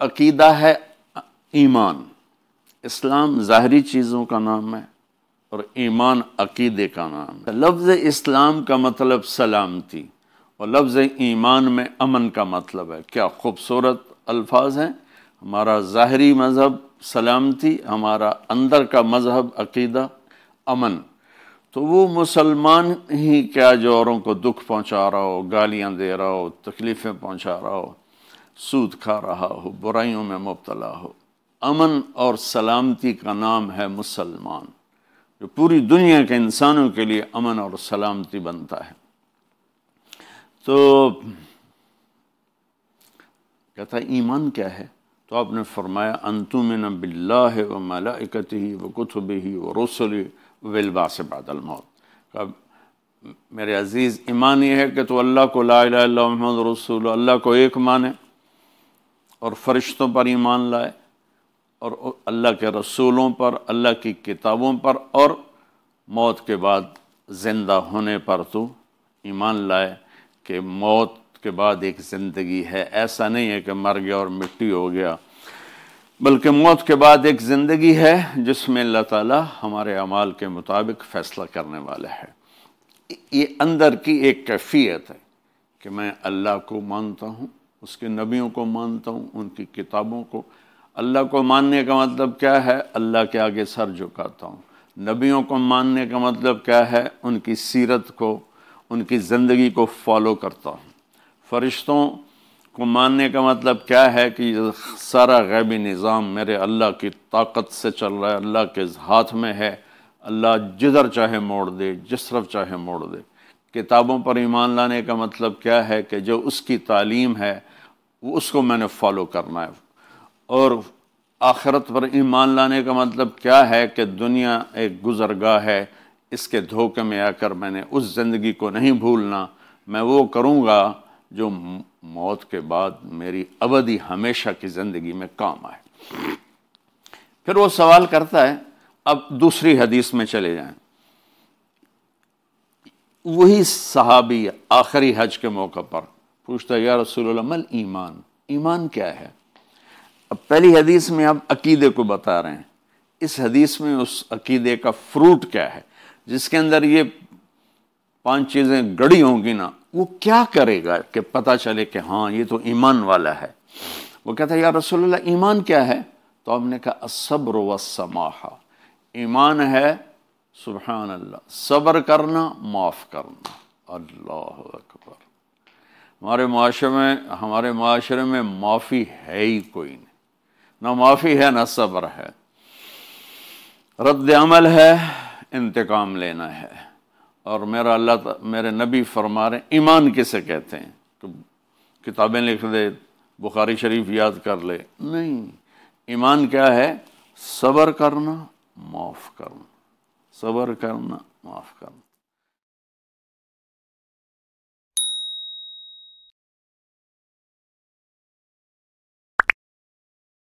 عقیدہ ہے ایمان. اسلام ظاہری چیزوں کا نام ہے اور ایمان عقیدے کا نام ہے. لفظ اسلام کا مطلب سلامتی اور لفظ ایمان میں امن کا مطلب ہے. کیا خوبصورت الفاظ ہیں. ہمارا ظاہری مذہب سلامتی، ہمارا اندر کا مذہب عقیدہ امن. تو وہ مسلمان ہی کیا جو اوروں کو دکھ پہنچا رہا ہو، گالیاں دے رہا ہو، تکلیفیں پہنچا رہا ہو، سود کھا رہا ہو، برائیوں میں مبتلا ہو. امن اور سلامتی کا نام ہے مسلمان، جو پوری دنیا کے انسانوں کے لیے امن اور سلامتی بنتا ہے. تو کہتا ہے ایمان کیا ہے؟ تو آپ نے فرمایا ان تؤمن باللہ و ملائکتہ و کتبہ و رسلہ والبعث بعد الموت. میرے عزیز ایمان یہ ہے کہ تو اللہ کو لا الہ الا اللہ محمد رسول اللہ کو ایک مانے اور فرشتوں پر ایمان لائے اور اللہ کے رسولوں پر، اللہ کی کتابوں پر، اور موت کے بعد زندہ ہونے پر تو ایمان لائے کہ موت کے بعد ایک زندگی ہے. ایسا نہیں ہے کہ مر گیا اور مٹی ہو گیا، بلکہ موت کے بعد ایک زندگی ہے جس میں اللہ تعالیٰ ہمارے اعمال کے مطابق فیصلہ کرنے والا ہے. یہ اندر کی ایک کیفیت ہے کہ میں اللہ کو مانتا ہوں، اس کے نبیوں کو مانتا ہوں، ان کی کتابوں کو. اللہ کو ماننے کا مطلب کیا ہے؟ اللہ کے آگے سر جھکاتا ہوں. نبیوں کو ماننے کا مطلب کیا ہے؟ ان کی سیرت کو، ان کی زندگی کو فالو کرتا ہوں. فرشتوں کو ماننے کا مطلب کیا ہے؟ کہ یہ سارا غیبی نظام میرے اللہ کی طاقت سے چل رہا ہے، اللہ کے ہاتھ میں ہے، اللہ جدھر چاہے موڑ دے، جس طرف چاہے موڑ دے. کتابوں پر ایمان لانے کا مطلب کیا ہے؟ کہ جو اس کی تعلیم ہے وہ اس کو میں نے فالو کرنا ہے. اور آخرت پر ایمان لانے کا مطلب کیا ہے؟ کہ دنیا ایک گزرگاہ ہے، اس کے دھوکے میں آ کر میں نے اس زندگی کو نہیں بھولنا. میں وہ کروں گا جو موت کے بعد میری ابدی ہمیشہ کی زندگی میں کام آئے. پھر وہ سوال کرتا ہے، اب دوسری حدیث میں چلے جائیں. وہی صحابی آخری حج کے موقع پر پوچھتا ہے یا رسول اللہ مل ایمان، ایمان کیا ہے؟ اب پہلی حدیث میں آپ عقیدے کو بتا رہے ہیں، اس حدیث میں اس عقیدے کا فروٹ کیا ہے جس کے اندر یہ 5 چیزیں گڑی ہوں گی نا، وہ کیا کرے گا کہ پتہ چلے کہ ہاں یہ تو ایمان والا ہے. وہ کہتا ہے یا رسول اللہ ایمان کیا ہے؟ تو ہم نے کہا الصبر والسماحہ. ایمان ہے سبحان اللہ صبر کرنا، معاف کرنا. اللہ اکبر. ہمارے معاشرے میں معافی ہے ہی کوئی نہیں، نہ معافی ہے نہ صبر ہے. رد عمل ہے، انتقام لینا ہے. اور میرے نبی فرما رہے ہیں ایمان کسے کہتے ہیں؟ کہ کتابیں لکھ دے، بخاری شریف یاد کر لے، نہیں. ایمان کیا ہے؟ صبر کرنا، معاف کرنا. صبر کرنا، معاف کرنا.